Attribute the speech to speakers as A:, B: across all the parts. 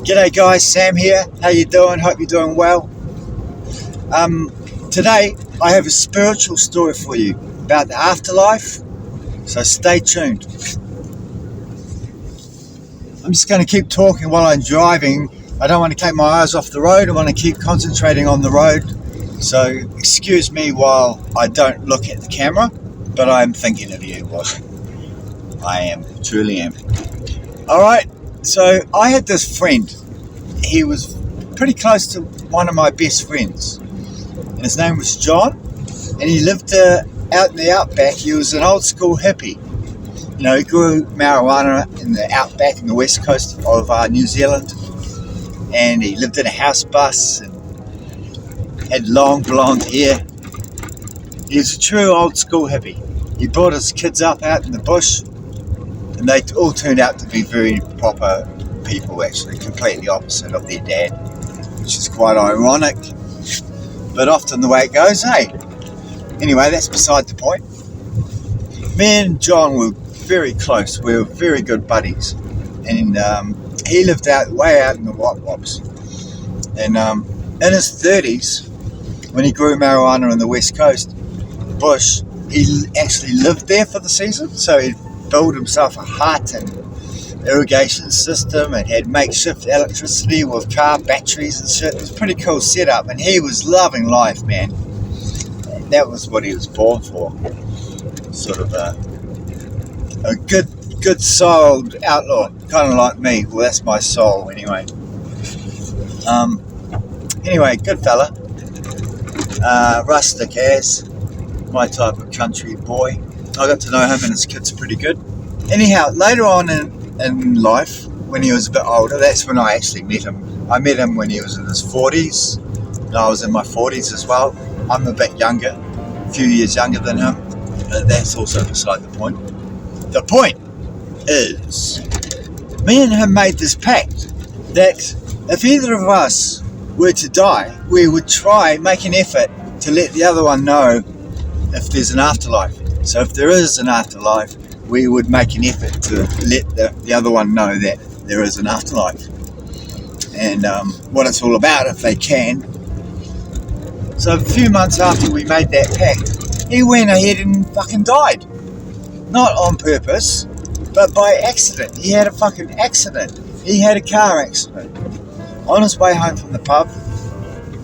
A: G'day guys, Sam here. How you doing? Hope you're doing well. Today I have a spiritual story for you about the afterlife, so stay tuned. I'm just going to keep talking while I'm driving. I don't want to take my eyes off the road. I want to keep concentrating on the road, so excuse me while I don't look at the camera, but I'm thinking of you. Well, I am, truly am. Alright, so I had this friend. He was pretty close to one of my best friends, and his name was John, and he lived out in the outback. He was an old school hippie. You know, he grew marijuana in the outback in the west coast of New Zealand, and he lived in a house bus and had long blonde hair. He was a true old school hippie. He brought his kids up out in the bush, and they all turned out to be very proper people, actually, completely opposite of their dad, which is quite ironic, but often the way it goes, hey? Anyway, that's beside the point. Me and John were very close. We were very good buddies, and he lived way out in the Wops, and in his 30s, when he grew marijuana on the west coast bush, he actually lived there for the season, so he built himself a hut and irrigation system and had makeshift electricity with car batteries and shit. It was a pretty cool setup, and he was loving life, man. That was what he was born for. Sort of a good souled outlaw, kind of like me. Well, that's my soul anyway. Anyway, good fella. Rustic as, my type of country boy. I got to know him and his kids pretty good. Anyhow, later on in life, when he was a bit older, that's when I actually met him. I met him when he was in his 40s, and I was in my 40s as well. I'm a bit younger, a few years younger than him, but that's also beside the point. The point is, me and him made this pact that if either of us were to die, we would try, make an effort to let the other one know if there's an afterlife. So if there is an afterlife, we would make an effort to let the other one know that there is an afterlife, and what it's all about if they can. So a few months after we made that pact, he went ahead and fucking died. Not on purpose, but by accident. He had a fucking accident. He had a car accident on his way home from the pub.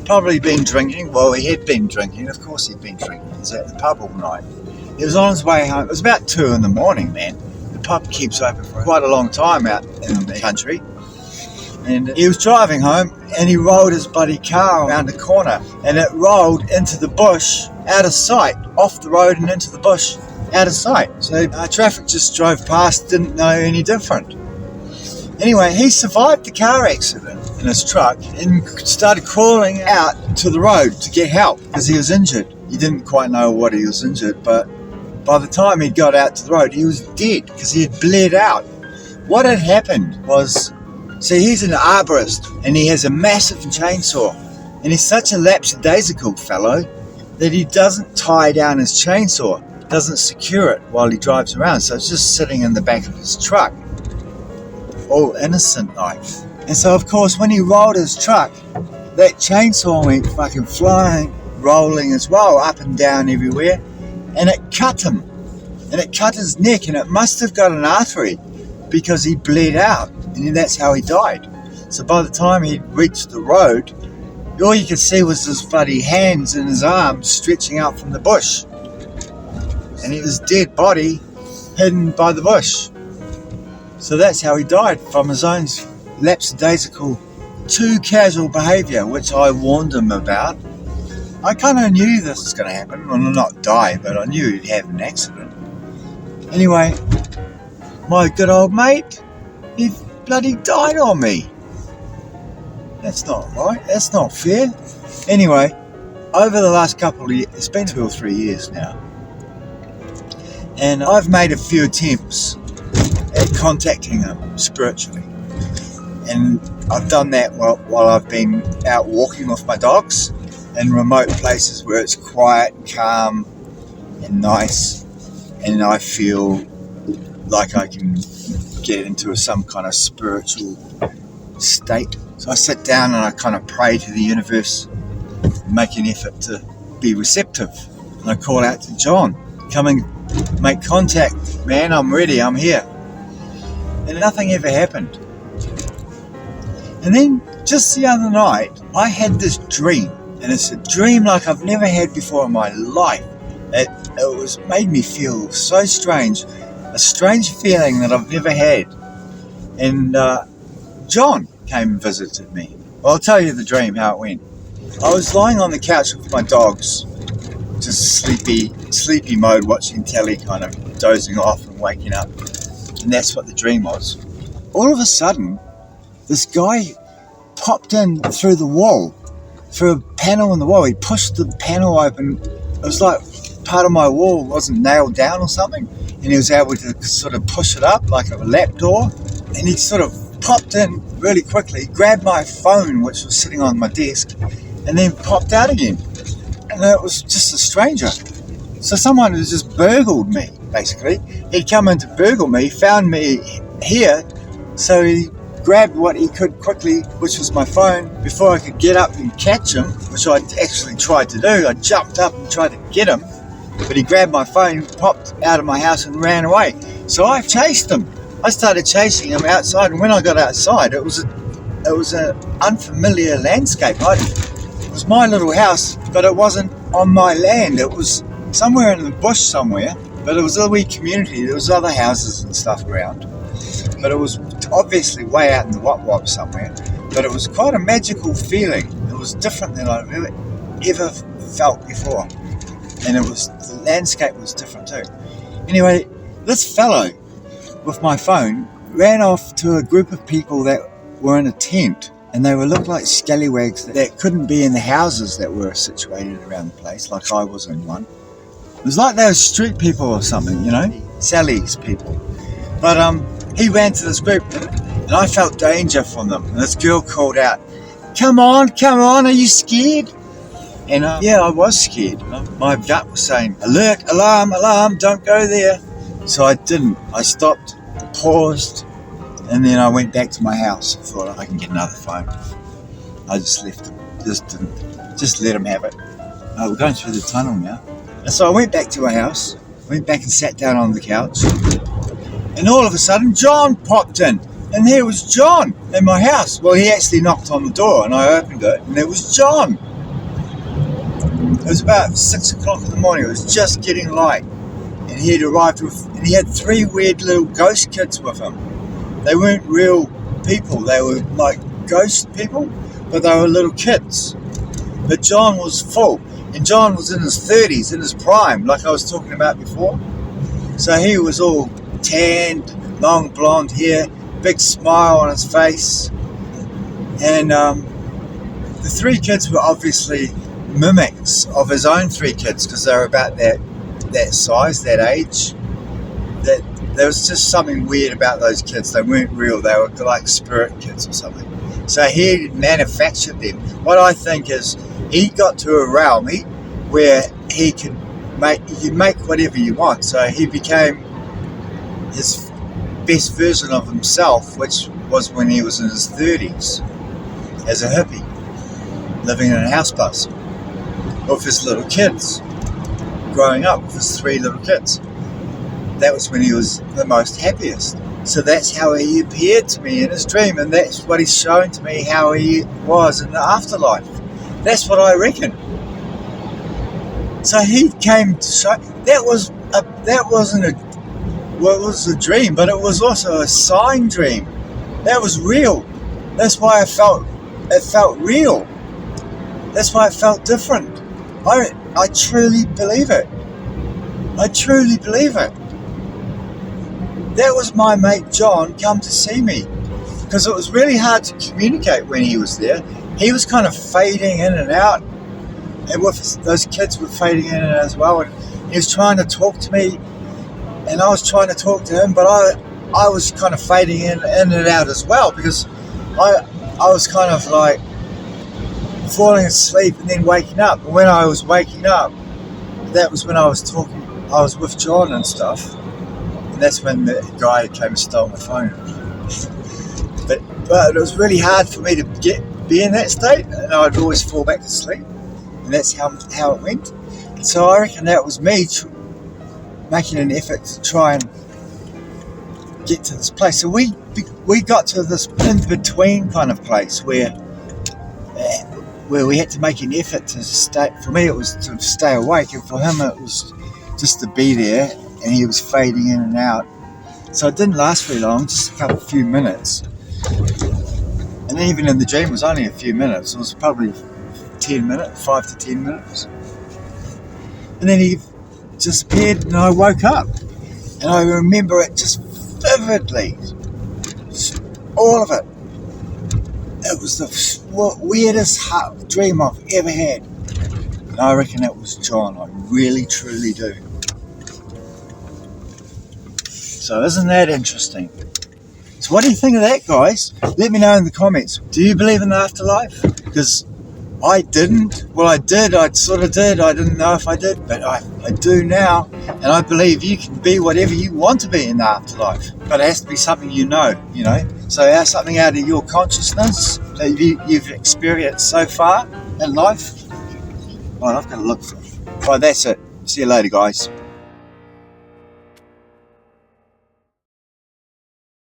A: Probably been drinking. Well, he had been drinking. Of course he'd been drinking. He was at the pub all night. He was on his way home. It was about 2 in the morning, man. The pub keeps open for quite a long time out in the country. And he was driving home, and he rolled his bloody car around a corner, and it rolled into the bush, out of sight, off the road and into the bush, out of sight. So traffic just drove past, didn't know any different. Anyway, he survived the car accident in his truck and started crawling out to the road to get help because he was injured. He didn't quite know what he was injured, but by the time he got out to the road, he was dead because he had bled out. What had happened was, see, he's an arborist and he has a massive chainsaw, and he's such a lapsadaisical fellow that he doesn't tie down his chainsaw, doesn't secure it while he drives around, so it's just sitting in the back of his truck, all innocent like. And so of course when he rolled his truck, that chainsaw went fucking flying, rolling as well, up and down everywhere, and it cut him, and it cut his neck, and it must have got an artery because he bled out, and that's how he died. So by the time he reached the road, all you could see was his bloody hands and his arms stretching out from the bush, and his dead body hidden by the bush. So that's how he died, from his own lapsadaisical, too casual behaviour, which I warned him about. I kind of knew this was going to happen. Well, not die, but I knew he'd have an accident. Anyway, my good old mate, he bloody died on me. That's not right. That's not fair. Anyway, over the last couple of years, it's been 2 or 3 years now, and I've made a few attempts at contacting him spiritually. And I've done that while I've been out walking with my dogs in remote places where it's quiet and calm and nice, and I feel like I can get into some kind of spiritual state. So I sit down and I kind of pray to the universe, make an effort to be receptive. And I call out to John, come and make contact, man, I'm ready, I'm here. And nothing ever happened. And then just the other night, I had this dream, and it's a dream like I've never had before in my life. It made me feel so strange, a strange feeling that I've never had. And John came and visited me. Well, I'll tell you the dream, how it went. I was lying on the couch with my dogs, just sleepy mode, watching telly, kind of dozing off and waking up. And that's what the dream was. All of a sudden, this guy popped in through the wall, through a panel in the wall. He pushed the panel open. It was like part of my wall wasn't nailed down or something, and he was able to sort of push it up like a lap door. And he sort of popped in really quickly, grabbed my phone, which was sitting on my desk, and then popped out again. And it was just a stranger. So someone who just burgled me, basically. He'd come in to burgle me, found me here, so he grabbed what he could quickly, which was my phone, before I could get up and catch him, which I actually tried to do. I jumped up and tried to get him, but he grabbed my phone, popped out of my house and ran away. So I chased him. I started chasing him outside, and when I got outside, it was an unfamiliar landscape. It was my little house, but it wasn't on my land. It was somewhere in the bush somewhere, but it was a wee community. There was other houses and stuff around, but it was obviously way out in the wop somewhere. But it was quite a magical feeling. It was different than I've ever felt before, and the landscape was different too. Anyway, this fellow with my phone ran off to a group of people that were in a tent, and they looked like scallywags that couldn't be in the houses that were situated around the place, like I was in one. It was like they were street people or something, Sally's people. But he ran to this group, and I felt danger from them. And this girl called out, come on, are you scared? And yeah, I was scared. My gut was saying, alert, alarm, don't go there. So I didn't. I stopped, paused, and then I went back to my house. I thought I can get another phone. I just left him. Just let him have it. We're going through the tunnel now. And so I went back to my house, went back and sat down on the couch. And all of a sudden, John popped in. And there was John in my house. Well, he actually knocked on the door, and I opened it, and there was John. It was about 6 o'clock in the morning. It was just getting light. And he had arrived and he had 3 weird little ghost kids with him. They weren't real people. They were like ghost people, but they were little kids. But John was full. And John was in his 30s, in his prime, like I was talking about before. So he was all tanned, long blonde hair, big smile on his face. And the 3 kids were obviously mimics of his own 3 kids, because they were about that size, that age. That there was just something weird about those kids. They weren't real. They were like spirit kids or something. So he manufactured them. What I think is he got to a realm where he could make whatever you want. So he became his best version of himself, which was when he was in his 30s as a hippie, living in a house bus with his little kids, growing up with his 3 little kids. That was when he was the most happiest. So that's how he appeared to me in his dream, and that's what he's showing to me how he was in the afterlife. That's what I reckon. So he came to show. That was a dream, but it was also a sign dream. That was real. That's why it felt real. That's why it felt different. I truly believe it. I truly believe it. That was my mate John come to see me, because it was really hard to communicate when he was there. He was kind of fading in and out, and those kids were fading in and out as well, and he was trying to talk to me, and I was trying to talk to him, but I was kind of fading in and out as well, because I was kind of like falling asleep and then waking up. And when I was waking up, that was when I was with John and stuff. And that's when the guy came and stole my phone. But But it was really hard for me to be in that state, and I'd always fall back to sleep, and that's how it went. So I reckon that was me making an effort to try and get to this place. So we got to this in-between kind of place where we had to make an effort to stay. For me, it was to stay awake, and for him, it was just to be there, and he was fading in and out. So it didn't last very long, just a few minutes. And even in the dream, it was only a few minutes. It was probably 10 minutes, 5 to 10 minutes. And then he disappeared, and I woke up. And I remember it just vividly. All of it. It was the weirdest dream I've ever had. And I reckon it was John. I really, truly do. So isn't that interesting? So what do you think of that, guys? Let me know in the comments. Do you believe in the afterlife? Because I didn't. Well, I did. I sort of did. I didn't know if I did, but I do now. And I believe you can be whatever you want to be in the afterlife. But it has to be something you know. So something out of your consciousness that you've experienced so far in life. Well, I've got to look for it. Right, that's it. See you later, guys.